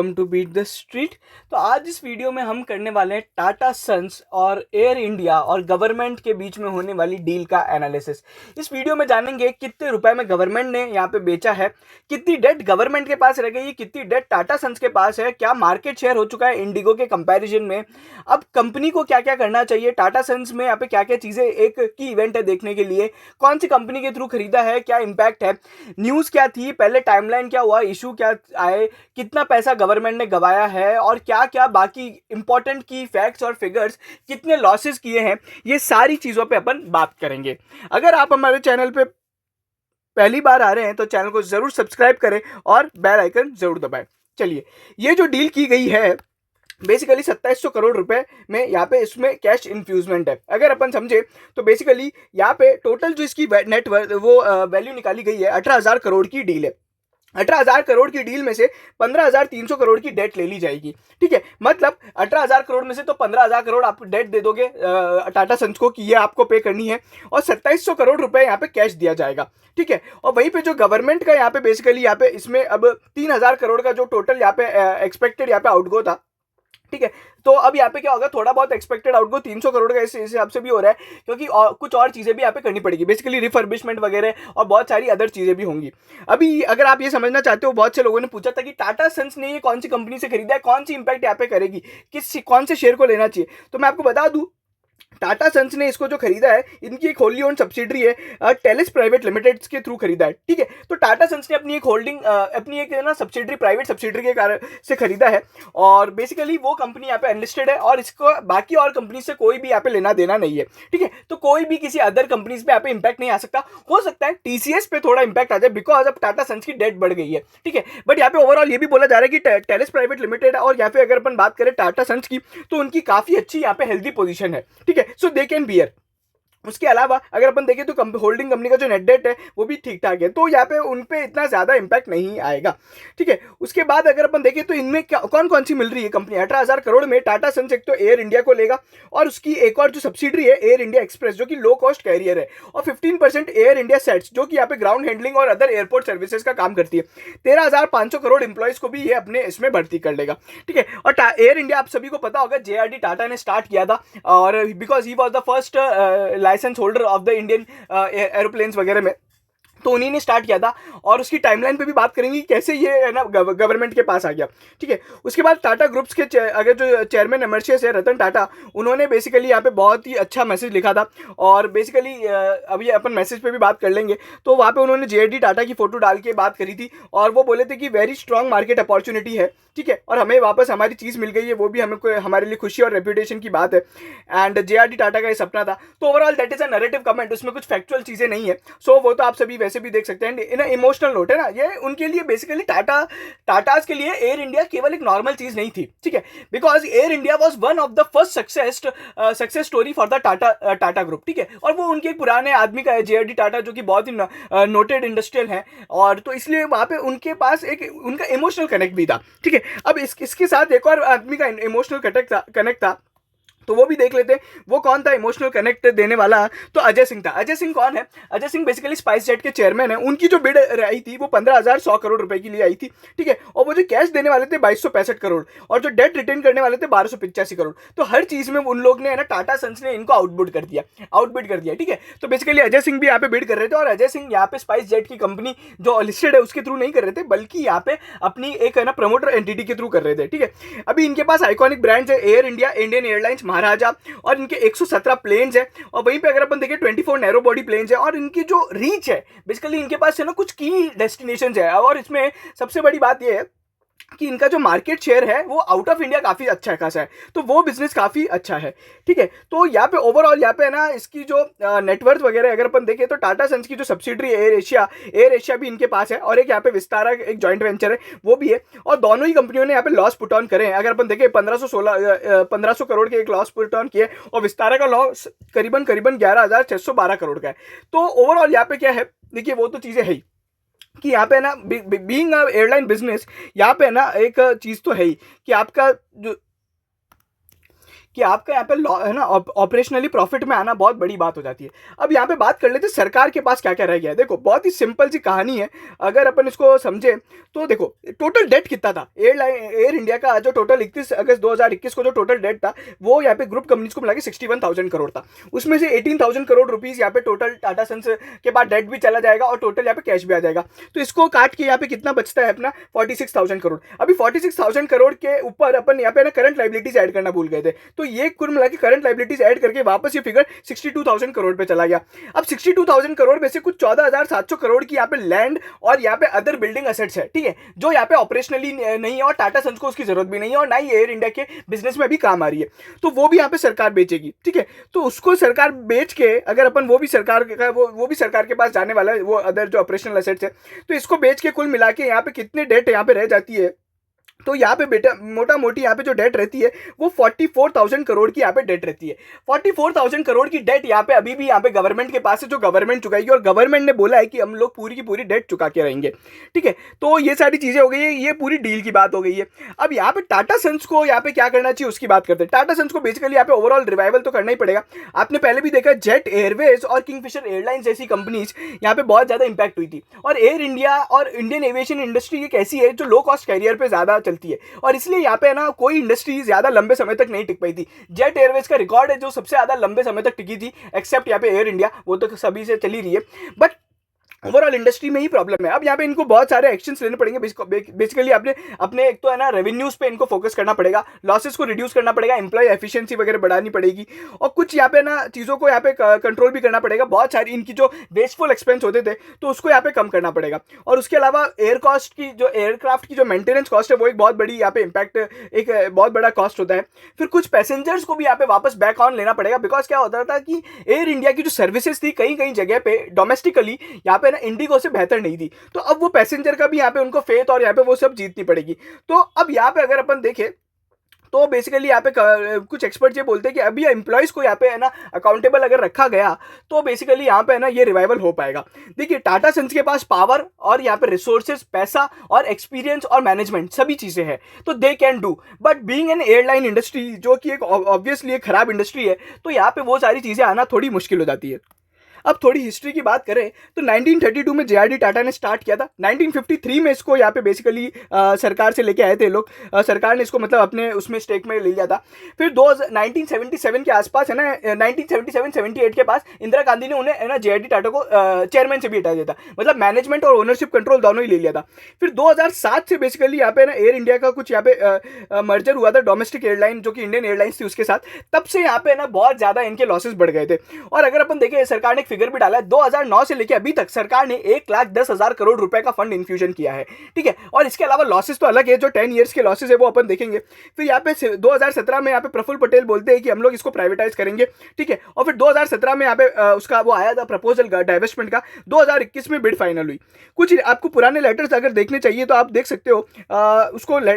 To beat the street. तो आज इस वीडियो में हम करने वाले हैं टाटा सन्स और एयर इंडिया और गवर्नमेंट के बीच में होने वाली डील का एनालिसिस। इस वीडियो में जानेंगे कितने रुपए में गवर्नमेंट ने यहाँ पे बेचा है, कितनी डेट गवर्नमेंट के पास रह गई है, कितनी डेट टाटा सन्स के पास है, क्या मार्केट शेयर हो चुका है इंडिगो के कंपैरिजन में, अब कंपनी को क्या क्या करना चाहिए, टाटा सन्स में यहाँ पे क्या क्या चीज़ें एक की इवेंट है देखने के लिए, कौन सी कंपनी के थ्रू खरीदा है, क्या इम्पैक्ट है, न्यूज़ क्या थी, पहले टाइमलाइन क्या हुआ, इशू क्या आए, कितना पैसा गवर्नमेंट ने गवाया है और क्या क्या बाकी इंपॉर्टेंट की फैक्ट्स और फिगर्स, कितने लॉसेस किए हैं, ये सारी चीज़ों पे अपन बात करेंगे। अगर आप हमारे चैनल पे पहली बार आ रहे हैं तो चैनल को ज़रूर सब्सक्राइब करें और बेल आइकन ज़रूर दबाएं। चलिए, ये जो डील की गई है बेसिकली 2700 करोड़ रुपए में यहाँ पे इसमें कैश इन्फ्यूजमेंट है। अगर अपन समझे तो बेसिकली यहाँ पे टोटल जो इसकी नेटवर्थ वो वैल्यू निकाली गई है 18,000 करोड़ की डील है। 18,000 करोड़ की डील में से 15,300 करोड़ की डेट ले ली जाएगी। ठीक है, मतलब 18,000 करोड़ में से तो 15,000 करोड़ आप डेट दे दोगे टाटा सन्स को कि ये आपको पे करनी है, और 2700 करोड़ रुपए यहाँ पे कैश दिया जाएगा। ठीक है, और वहीं पे जो गवर्नमेंट का यहाँ पे बेसिकली यहाँ पे इसमें अब 3,000 करोड़ का जो टोटल यहाँ पे एक्सपेक्टेड यहाँ पे आउटगो था। ठीक है, तो अब यहाँ पे क्या होगा, थोड़ा बहुत एक्सपेक्टेड आउटगो 300 करोड़ का इस हिसाब से भी हो रहा है, क्योंकि कुछ और चीज़ें भी यहाँ पे करनी पड़ेगी, बेसिकली रिफर्बिशमेंट वगैरह और बहुत सारी अदर चीज़ें भी होंगी। अभी अगर आप ये समझना चाहते हो, बहुत से लोगों ने पूछा था कि टाटा सन्स ने ये कौन सी कंपनी से खरीदा है, कौन सी इंपैक्ट यहाँ पे करेगी, कौन से शेयर को लेना चाहिए, तो मैं आपको बता दूं टाटा सन्स ने इसको जो खरीदा है, इनकी एक होल्डी ओन्ड सब्सिडरी है टेलिस प्राइवेट लिमिटेड के थ्रू खरीदा है। ठीक है, तो टाटा सन्स ने अपनी एक होल्डिंग अपनी एक ना सब्सिडरी, प्राइवेट सब्सिडरी के कारण से खरीदा है, और बेसिकली वो कंपनी यहाँ पे अनलिस्टेड है और इसको बाकी और कंपनी से कोई भी यहाँ पे लेना देना नहीं है। ठीक है, तो कोई भी किसी अदर कंपनीज पे यहाँ पे इंपैक्ट नहीं आ सकता। हो सकता है टीसीएस पे थोड़ा इंपैक्ट आ जाए बिकॉज अब टाटा सन्स की डेट बढ़ गई है। ठीक है, बट यहाँ पे ओवरऑल ये भी बोला जा रहा है कि टेलिस प्राइवेट लिमिटेड और यहाँ पे अगर अपन बात करें टाटा सन्स की, तो उनकी काफी अच्छी यहाँ पे हेल्दी पोजीशन है। ठीक है, सो दे कैन बियर। उसके अलावा अगर अपन देखें तो होल्डिंग कंपनी का जो नेट डेट है वो भी ठीक ठाक है, तो यहाँ पे उन पे इतना ज्यादा इंपैक्ट नहीं आएगा। ठीक है, उसके बाद अगर अपन देखें तो इनमें क्या कौन कौन सी मिल रही है कंपनी 18,000 करोड़ में, टाटा सन्स एक तो एयर इंडिया को लेगा, और उसकी एक और जो सब्सिडरी है एयर इंडिया एक्सप्रेस जो कि लो कॉस्ट कैरियर है, और 15% एयर इंडिया सेट्स जो कि यहाँ पे ग्राउंड हैंडलिंग और अदर एयरपोर्ट सर्विसेज का काम करती है। 13,500 करोड़ इंप्लॉइज को भी ये अपने इसमें भर्ती कर लेगा। ठीक है, और एयर इंडिया आप सभी को पता होगा जेआरडी टाटा ने स्टार्ट किया था, और because he was the first licence holder of the Indian aeroplanes वगैरह में, तो उन्हीं ने स्टार्ट किया था, और उसकी टाइमलाइन पे भी बात करेंगे कि कैसे ये है ना गवर्नमेंट के पास आ गया। ठीक है, उसके बाद टाटा ग्रुप्स के अगर जो चेयरमैन एमर्शियस है रतन टाटा, उन्होंने बेसिकली यहाँ पे बहुत ही अच्छा मैसेज लिखा था, और बेसिकली अभी अपन मैसेज पे भी बात कर लेंगे। तो वहाँ पे उन्होंने जेडी टाटा की फोटो डाल के बात करी थी, और वो बोले थे कि वेरी स्ट्रॉन्ग मार्केट अपॉर्चुनिटी है। ठीक है, और हमें वापस हमारी चीज़ मिल गई है, वो भी हमें हमारे लिए खुशी और रेपुटेशन की बात है, एंड जेआरडी टाटा का ये सपना था। तो overall that is a narrative comment, उसमें कुछ फैक्चुअल चीज़ें नहीं है, सो वो तो आप सभी वैसे भी देख सकते हैं। इन इमोशनल नोट है ना, ये उनके लिए बेसिकली टाटास के लिए एयर इंडिया केवल एक नॉर्मल चीज नहीं थी। ठीक है, because air India was one of the first success story for the Tata group. ठीक है, और वो उनके एक पुराने आदमी का है जेआरडी टाटा, जो कि बहुत ही नोटेड इंडस्ट्रियल है, और तो इसलिए वहां पे उनके पास एक उनका इमोशनल कनेक्ट भी था। ठीक है, अब इसके साथ एक और आदमी का इमोशनल कनेक्ट था, तो वो भी देख लेते हैं। वो कौन था इमोशनल कनेक्ट देने वाला, तो अजय सिंह था। अजय सिंह कौन है? Ajay Singh basically spice jet के चेयरमैन है। उनकी जो बिड आई थी वो 15,100 करोड़ रुपए की लिए आई थी। ठीक है, और वो जो कैश देने वाले थे 2265 करोड़, और जो डेट रिटर्न करने वाले थे 1285 करोड़। तो हर चीज में उन लोग ने है ना, टाटा सन्स ने इनको आउटबिड कर दिया। ठीक है, तो बेसिकली अजय सिंह भी यहाँ पे बिड कर रहे थे, और अजय सिंह यहाँ पे स्पाइस जेट की कंपनी जो लिस्टेड है उसके थ्रू नहीं कर रहे थे, बल्कि यहाँ पे अपनी एक है ना प्रमोटर एंटिटी के थ्रू कर रहे थे। ठीक है, अभी इनके पास आइकॉनिक ब्रांड्स है एयर इंडिया, इंडियन एयरलाइंस, महाराजा, और इनके 117 प्लेन्स है, और वहीं पे अगर अपन देखें 24 नैरो बॉडी प्लेन्स है, और इनकी जो रीच है बेसिकली इनके पास है ना कुछ की डेस्टिनेशंस है, और इसमें सबसे बड़ी बात यह है कि इनका जो मार्केट शेयर है वो आउट ऑफ इंडिया काफी अच्छा खासा है, तो वो बिजनेस काफी अच्छा है। ठीक है, तो यहाँ पे ओवरऑल यहाँ पे है ना इसकी जो नेटवर्थ वगैरह अगर अपन देखें तो टाटा सन्स की जो सब्सिडरी एयर एशिया भी इनके पास है, और एक यहाँ पे विस्तारा एक जॉइंट वेंचर है वो भी है, और दोनों ही कंपनियों ने यहाँ पे लॉस पुट ऑन करे हैं। अगर अपन देखें 1500 करोड़ के एक लॉस पुट ऑन किए, और विस्तारा का लॉस करीबन 11,612 करोड़ का है। तो ओवरऑल यहाँ पे क्या है, देखिए वो तो चीजें है ही कि यहाँ पे ना बीइंग एयरलाइन बिजनेस, यहाँ पे ना एक चीज तो है ही कि आपका जो कि आपका यहाँ पे है ना ऑपरेशनली प्रॉफिट में आना बहुत बड़ी बात हो जाती है। अब यहाँ पे बात कर लेते हैं सरकार के पास क्या क्या रह गया है। देखो बहुत ही सिंपल सी कहानी है, अगर अपन इसको समझे तो देखो टोटल डेट कितना था एयर इंडिया का। जो टोटल 31 अगस्त 2021 को जो टोटल डेट था वो यहाँ पे ग्रुप कंपनीज को मिला के 61,000 करोड़ था। उसमें से 18,000 करोड़ रुपीज यहाँ पे टोटल टाटा सन्स के बाद डेट भी चला जाएगा और टोटल यहाँ पे कैश भी आ जाएगा। तो इसको काट के यहाँ पे कितना बचता है अपना 46,000 करोड़। अभी 46,000 करोड़ के ऊपर अपन यहाँ पे ना करंट लाइबिलिटीज ऐड करना भूल गए थे, तो ये कुल मिला के करंट लाइबिलिटीज ऐड करके वापस ये फिगर 62,000 करोड़ पे चला गया। अब 62,000 करोड़ में से कुछ 14,700 करोड़ की यहाँ पे लैंड और यहाँ पे अदर बिल्डिंग असेट्स है, ठीक है, जो यहाँ पे ऑपरेशनली नहीं है और टाटा सन्स को उसकी जरूरत भी नहीं है और ना ही एयर इंडिया के बिजनेस में भी काम आ रही है, तो वो भी यहाँ पे सरकार बेचेगी, ठीक है। तो उसको सरकार बेच के अगर अपन वो भी सरकार का वो भी सरकार के पास जाने वाला है, वो अदर जो ऑपरेशनल एसेट्स है, तो इसको बेच के कुल मिला के यहाँ पे कितने डेट यहाँ पे रह जाती है। तो यहाँ पे बेटा मोटा मोटी यहाँ पे जो डेट रहती है वो 44,000 करोड़ की यहाँ पे डेट रहती है। 44,000 करोड़ की डेट यहाँ पे अभी भी यहाँ पे गवर्नमेंट के पास है, जो गवर्नमेंट चुकाएगी और गवर्नमेंट ने बोला है कि हम लोग पूरी की पूरी डेट चुका के रहेंगे, ठीक है। तो ये सारी चीजें हो गई है, ये पूरी डील की बात हो गई है। अब यहाँ पे टाटा सन्स को यहाँ पे क्या करना चाहिए उसकी बात करते हैं। टाटा सन्स को बेसिकली यहाँ पे ओवरऑल रिवाइवल तो करना ही पड़ेगा। आपने पहले भी देखा जेट एयरवेज और किंगफिशर एयरलाइंस जैसी कंपनीज यहाँ पे बहुत ज्यादा इंपैक्ट हुई थी, और एयर इंडिया और इंडियन एविएशन इंडस्ट्री एक ऐसी है जो लो कॉस्ट कैरियर पे ज्यादा चलती है, और इसलिए यहाँ पे ना कोई इंडस्ट्री ज्यादा लंबे समय तक नहीं टिक पाई थी। जेट एयरवेज का रिकॉर्ड है जो सबसे ज्यादा लंबे समय तक टिकी थी, एक्सेप्ट यहाँ पे एयर इंडिया, वो तो सभी से चली रही है, बट ओवरऑल इंडस्ट्री में ही प्रॉब्लम है। अब यहाँ पे इनको बहुत सारे एक्शंस लेने पड़ेंगे। बेसिकली अपने एक तो है ना रेवेन्यूज पे इनको फोकस करना पड़ेगा, लॉसेस को रिड्यूस करना पड़ेगा, एम्प्लॉय एफिशिएंसी वगैरह बढ़ानी पड़ेगी, और कुछ यहाँ पे ना चीज़ों को यहाँ पे कंट्रोल भी करना पड़ेगा। बहुत सारी इनकी जो वेस्टफुल एक्सपेंस होते थे तो उसको यहाँ पे कम करना पड़ेगा, और उसके अलावा एयरक्राफ्ट की जो मेंटेनेंस कॉस्ट है वो एक बहुत बड़ी यहाँ पे इम्पैक्ट, एक बहुत बड़ा कॉस्ट होता है। फिर कुछ पैसेंजर्स को भी यहाँ पे वापस बैक ऑन लेना पड़ेगा, बिकॉज क्या होता था कि एयर इंडिया की जो सर्विसेज थी कई कई जगह पे डोमेस्टिकली यहाँ पे ना इंडिगो से बेहतर नहीं थी, तो अब वो पैसेंजर का भी यहाँ पे उनको फेथ और यहाँ पे वो सब जीतनी पड़ेगी। तो अब यहाँ पे अगर अपन देखें तो बेसिकली यहाँ पे कुछ एक्सपर्ट ये बोलते हैं कि अभी एम्प्लॉयज को यहाँ पे है ना अकाउंटेबल अगर रखा गया तो बेसिकली यहाँ पे है ना ये रिवाइवल हो पाएगा। देखिए टाटा सन्स के पास पावर और यहाँ पे रिसोर्सेज, पैसा और एक्सपीरियंस और मैनेजमेंट सभी चीजें हैं, तो they can do, but being an airline industry जो कि एक ऑब्वियसली एक खराब इंडस्ट्री है, तो यहाँ पे वो सारी चीजें आना थोड़ी मुश्किल हो जाती है। अब थोड़ी हिस्ट्री की बात करें तो 1932 में जेआरडी टाटा ने स्टार्ट किया था। 1953 में इसको यहाँ पे बेसिकली सरकार से लेके आए थे लोग, सरकार ने इसको मतलब अपने उसमें स्टेक में ले लिया था। फिर 1977 के आसपास है ना 1977-78 के पास इंदिरा गांधी ने उन्हें है ना जेआरडी टाटा को चेयरमैन से भी हटा दिया था, मतलब मैनेजमेंट और ओनरशिप कंट्रोल दोनों ही ले लिया था। फिर 2007 से बेसिकली यहाँ पे ना एयर इंडिया का कुछ यहाँ पे मर्जर हुआ था डोमेस्टिक एयरलाइन जो कि इंडियन एयरलाइंस थी उसके साथ, तब से यहाँ पे ना बहुत ज्यादा इनके लॉसेस बढ़ गए थे। और अगर अपन देखें सरकार ने फिगर भी डाला है, 2009 से लेकर अभी तक सरकार ने 1,10,000 करोड़ रुपए का फंड इन्फ्यूजन किया है, ठीक है। और इसके अलावा लॉसेस तो अलग है, जो 10 इयर्स के लॉसेस है वो अपन देखेंगे। फिर यहाँ पे 2017 में यहाँ पे प्रफुल्ल पटेल बोलते हैं कि हम लोग इसको प्राइवेटाइज करेंगे, ठीक है। और फिर 2017 में यहाँ पे उसका वो आया था प्रपोजल डाइवेस्टमेंट का, 2021 में बिड फाइनल हुई। कुछ आपको पुराने लेटर्स अगर देखने चाहिए तो आप देख सकते हो,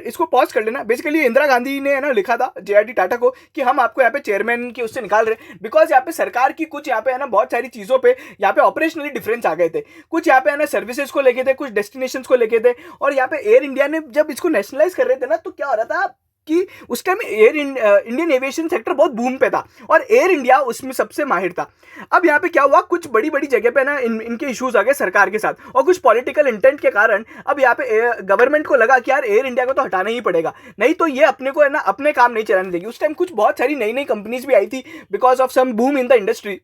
इसको पॉज कर लेना। बेसिकली इंदिरा गांधी ने है ना लिखा था जेआरडी टाटा को कि हम आपको यहाँ पे चेयरमैन की उससे निकाल रहे, बिकॉज यहाँ पे सरकार की कुछ यहाँ पे है ना बहुत सारी चीजों पे यहाँ पे ऑपरेशनली डिफरेंस आ गए थे। कुछ यहाँ पे है ना सर्विसेज को लेके थे, कुछ डेस्टिनेशंस को लेके थे, और यहाँ पे एयर इंडिया ने जब इसको नेशनलाइज कर रहे थे ना तो क्या हो रहा था कि उस टाइम इंडियन एविएशन सेक्टर बहुत बूम पे था और एयर इंडिया उसमें सबसे माहिर था। अब यहाँ पे क्या हुआ, कुछ बड़ी बड़ी जगह पे ना इनके इश्यूज आ गए सरकार के साथ, और कुछ पॉलिटिकल इंटेंट के कारण अब यहाँ पे गवर्नमेंट को लगा कि यार एयर इंडिया को तो हटाना ही पड़ेगा, नहीं तो ये अपने को है ना अपने काम नहीं चलाने देगी। उस टाइम कुछ बहुत सारी नई नई कंपनीज भी आई थी because of some boom in the industry,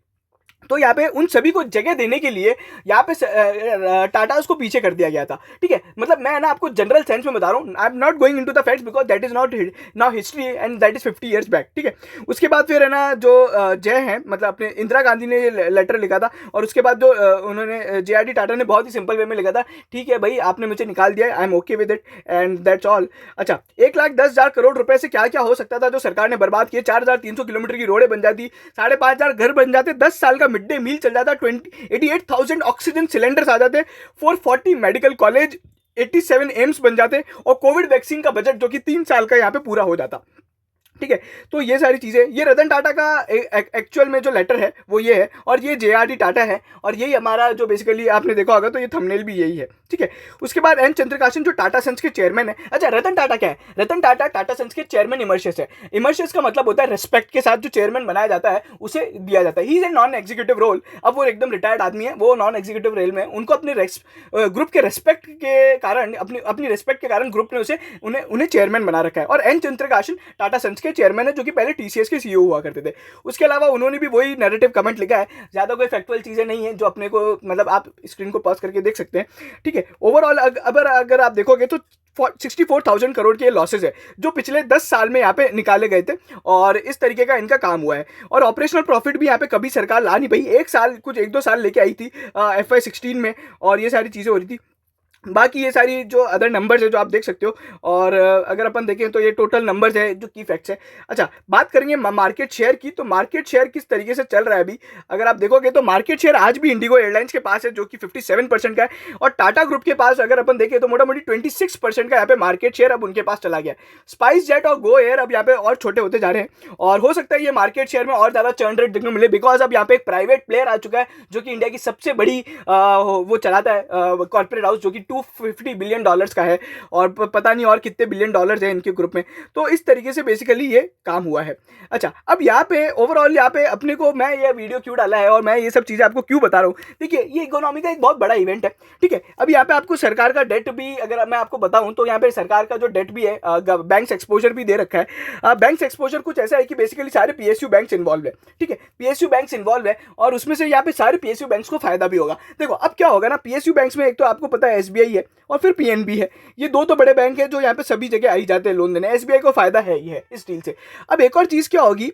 तो यहाँ पे उन सभी को जगह देने के लिए यहाँ पे टाटा उसको पीछे कर दिया गया था, ठीक है। मतलब मैं ना आपको जनरल सेंस में बता रहा हूँ, I am not going into the facts because that is not now history and that is 50 years back, ठीक है। उसके बाद फिर है ना जो जय है मतलब अपने इंदिरा गांधी ने लेटर लिखा था, और उसके बाद जो उन्होंने जेआरडी टाटा ने बहुत ही सिंपल वे में लिखा था, ठीक है भाई आपने मुझे निकाल दिया, I am okay with it and that's all. अच्छा, 1,10,000 करोड़ रुपए से क्या क्या हो सकता था जो सरकार ने बर्बाद किए। 4,300 किलोमीटर की रोडें बन जाती, 5,500 घर बन जाते, 10 साल का मिड डे मील चल जाता, 88,000 ऑक्सीजन सिलेंडर्स आ जाते, 440 मेडिकल कॉलेज, 87 एम्स बन जाते, और कोविड वैक्सीन का बजट जो कि 3 साल का यहाँ पे पूरा हो जाता। ठीक है। तो ये सारी चीज़ें, ये रतन टाटा का एक्चुअल में जो लेटर है वो ये है, और ये JRD टाटा है, और यही हमारा जो बेसिकली आपने देखा होगा तो ये थंबनेल भी यही है, ठीक है। उसके बाद एन चंद्रकाशन जो टाटा सन्स के चेयरमैन है। अच्छा, रतन टाटा क्या है? रतन टाटा टाटा सन्स के चेयरमैन इमर्शियस है। इमर्शियस का मतलब होता है रिस्पेक्ट के साथ जो चेयरमैन बनाया जाता है उसे दिया जाता है। He is a non executive role. अब वो एकदम रिटायर्ड आदमी है, वो नॉन एग्जीक्यूटिव रोल में, उनको अपने ग्रुप के रेस्पेक्ट के कारण, अपनी रेस्पेक्ट के कारण ग्रुप ने उसे उन्हें चेयरमैन बना रखा है। और एन चंद्रकाशन टाटा सन्स के चेयरमैन है, जो कि पहले TCS के CEO हुआ करते थे। उसके अलावा उन्होंने भी वही नैरेटिव कमेंट लिखा है, ज़्यादा कोई फैक्चुअल चीज़ें नहीं है जो अपने को, मतलब आप स्क्रीन को पॉज करके देख सकते हैं, ठीक है। ओवरऑल अगर आप देखोगे तो 64,000 करोड़ के लॉसेज है जो पिछले 10 साल में यहाँ पे निकाले गए थे, और इस तरीके का इनका काम हुआ है। और ऑपरेशनल प्रॉफिट भी यहाँ पे कभी सरकार ला नहीं पाई, एक दो साल लेके आई थी FY16 में, और ये सारी चीज़ें हो रही थी। बाकी ये सारी जो अदर नंबर्स है जो आप देख सकते हो, और अगर अपन देखें तो ये टोटल नंबर्स है जो की फैक्ट्स है। अच्छा, बात करेंगे मार्केट शेयर की, तो मार्केट शेयर किस तरीके से चल रहा है अभी अगर आप देखोगे तो मार्केट शेयर आज भी इंडिगो एयरलाइंस के पास है जो कि 57% का है, और टाटा ग्रुप के पास अगर अपन देखें तो मोटा मोटी 26% का यहाँ पे मार्केट शेयर अब उनके पास चला गया। स्पाइस जेट और गो एयर अब यहाँ पे और छोटे होते जा रहे हैं, और हो सकता है ये मार्केट शेयर में और ज़्यादा चर्न रेट देखने को मिले, बिकॉज अब यहाँ पे एक प्राइवेट प्लेयर आ चुका है जो कि इंडिया की सबसे बड़ी वो चलाता है कॉर्पोरेट हाउस, जो कि $250 बिलियन का है, और पता नहीं और कितने बिलियन डॉलर्स हैं इनके ग्रुप में। तो इस तरीके से बेसिकली ये काम हुआ है। अच्छा, अब यहाँ पे ओवरऑल यहाँ पे अपने को, मैं ये वीडियो क्यों डाला है और मैं ये सब चीज़ें आपको क्यों बता रहा हूँ, देखिए ये इकोनॉमी का एक बहुत बड़ा इवेंट है, ठीक है। अब यहाँ पे आपको सरकार का डेट भी अगर मैं आपको बताऊँ तो यहाँ पे सरकार का जो डेट भी है, बैंक्स एक्सपोजर भी दे रखा है। बैंक्स एक्सपोजर कुछ ऐसा है कि बेसिकली सारे PSU बैंक्स इन्वॉल्व है, ठीक है। PSU बैंक्स इन्वॉल्व है, और उसमें से यहाँ पे सारे PSU बैंक्स को फायदा भी होगा। देखो अब क्या होगा ना, PSU बैंक्स में एक तो आपको पता है SBI है और फिर PNB है, ये दो तो बड़े बैंक है जो यहाँ पे सभी जगह आई जाते हैं लोन देने। SBI को फायदा है ही है इस डील से। अब एक और चीज क्या होगी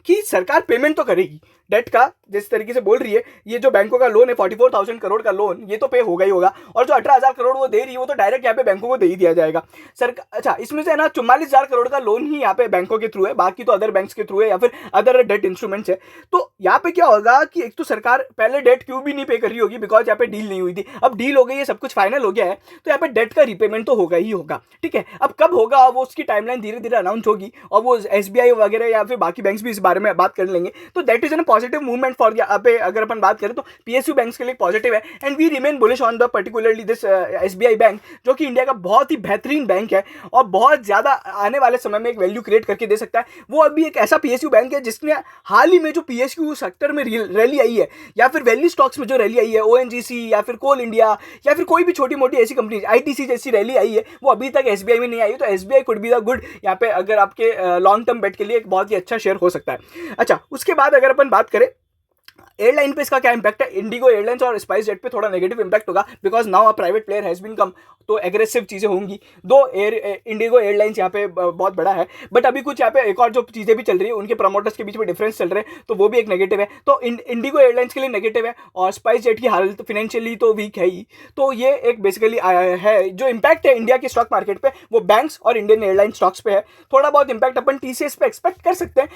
कि सरकार पेमेंट तो करेगी डेट का, जिस तरीके से बोल रही है, ये जो बैंकों का लोन है 44,000 करोड़ का लोन, ये तो पे होगा ही होगा, और जो 18,000 करोड़ वो दे रही है वो तो डायरेक्ट यहाँ पे बैंकों को दे ही दिया जाएगा सरकार। अच्छा, इसमें से है ना 44,000 करोड़ का लोन ही यहाँ पे बैंकों के थ्रू है, बाकी तो अदर बैंक्स के थ्रू है या फिर अदर डेट इंस्ट्रूमेंट्स है। तो यहाँ पे क्या होगा कि एक तो सरकार पहले डेट क्यों भी नहीं पे कर रही होगी, बिकॉज यहाँ पे डील नहीं हुई थी, अब डील हो गई है, सब कुछ फाइनल हो गया है, तो यहाँ पे डेट का रिपेमेंट तो होगा ही होगा, ठीक है। अब कब होगा वो उसकी टाइमलाइन धीरे धीरे अनाउंस होगी, और वो SBI वगैरह या फिर बाकी बैंक्स भी इस बारे में बात कर लेंगे। तो that is an positive movement for यहाँ पे अगर अपन बात करें तो PSU बैंक्स के लिए पॉजिटिव है, and we remain bullish on the particularly this SBI bank, जो कि इंडिया का बहुत ही बेहतरीन बैंक है और बहुत ज्यादा आने वाले समय में एक वैल्यू क्रिएट करके दे सकता है। वो अभी एक ऐसा PSU बैंक है जिसने हाल ही में जो PSU सेक्टर में रैली आई है, या फिर वैल्यू स्टॉक्स में जो रैली आई है, ONGC या फिर कोल इंडिया या फिर कोई भी छोटी मोटी ऐसी कंपनी ITC जैसी रैली आई है, वो अभी तक SBI में नहीं आई। तो SBI could be the good यहाँ पे, अगर आपके लॉन्ग टर्म बेट के लिए एक बहुत ही अच्छा शेयर हो सकता है। अच्छा, उसके बाद अगर अपन बात करें एयरलाइन पे इसका क्या इंपैक्ट है, इंडिगो एयरलाइंस और स्पाइस जेट पे थोड़ा नेगेटिव इंपैक्ट होगा, because now a private player has been come, तो एग्रेसिव चीज़ें होंगी। दो इंडिगो एयरलाइंस यहाँ पे बहुत बड़ा है, बट अभी कुछ यहाँ पे एक और जो चीज़ें भी चल रही है, उनके प्रमोटर्स के बीच में डिफरेंस चल रहे हैं, तो वो भी एक नेगेटिव है। तो इंडिगो एयरलाइंस के लिए नेगेटिव है, और स्पाइस जेट की हालत फिनेंशियली तो वीक है ही। तो ये एक बेसिकली है जो इम्पैक्ट है इंडिया के स्टॉक मार्केट पे, वो बैंक्स और इंडियन एयरलाइन स्टॉक्स पे है। थोड़ा बहुत इंपैक्ट अपन TCS पे एक्सपेक्ट कर सकते हैं,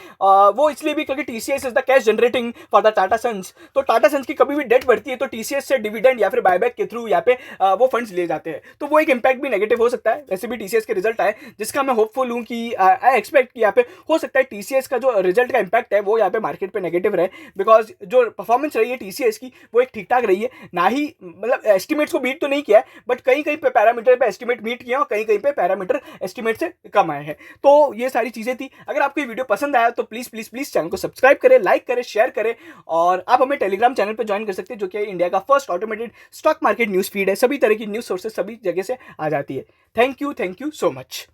वो इसलिए भी क्योंकि TCS is the cash generating for the Tata Sons. तो टाटा सन्स की कभी भी डेट बढ़ती है तो TCS से डिविडेंड या फिर बायबैक के थ्रू यहाँ पे वो फंड्स लिए जाते हैं, तो वो एक इंपैक्ट भी नेगेटिव हो सकता है। वैसे भी TCS के रिजल्ट आए, जिसका मैं होपफुल हूँ कि आई एक्सपेक्ट कि यहाँ पे हो सकता है TCS का जो रिजल्ट का इंपैक्ट है वो यहाँ पे मार्केट पे नेगेटिव रहे, बिकॉज जो परफॉर्मेंस रही है TCS की वो एक ठीक ठाक रही है, ना ही मतलब एस्टिमेट्स को बीट तो नहीं किया है, बट कहीं कहीं पे पैरामीटर पे एस्टिमेट मीट किया और कहीं कहीं पे पैरामीटर एस्टिमेट से कम आए हैं। तो ये सारी चीज़ें थी। अगर आपको ये वीडियो पसंद आया तो प्लीज़ प्लीज़ प्लीज़ चैनल को सब्सक्राइब करें, लाइक करें, शेयर करें, और आप हमें टेलीग्राम चैनल पर ज्वाइन कर सकते हैं, जो कि इंडिया का first automated stock market news feed है। सभी तरह की न्यूज़ सोर्सेज सभी जगह से आ जाती है। Thank you so much.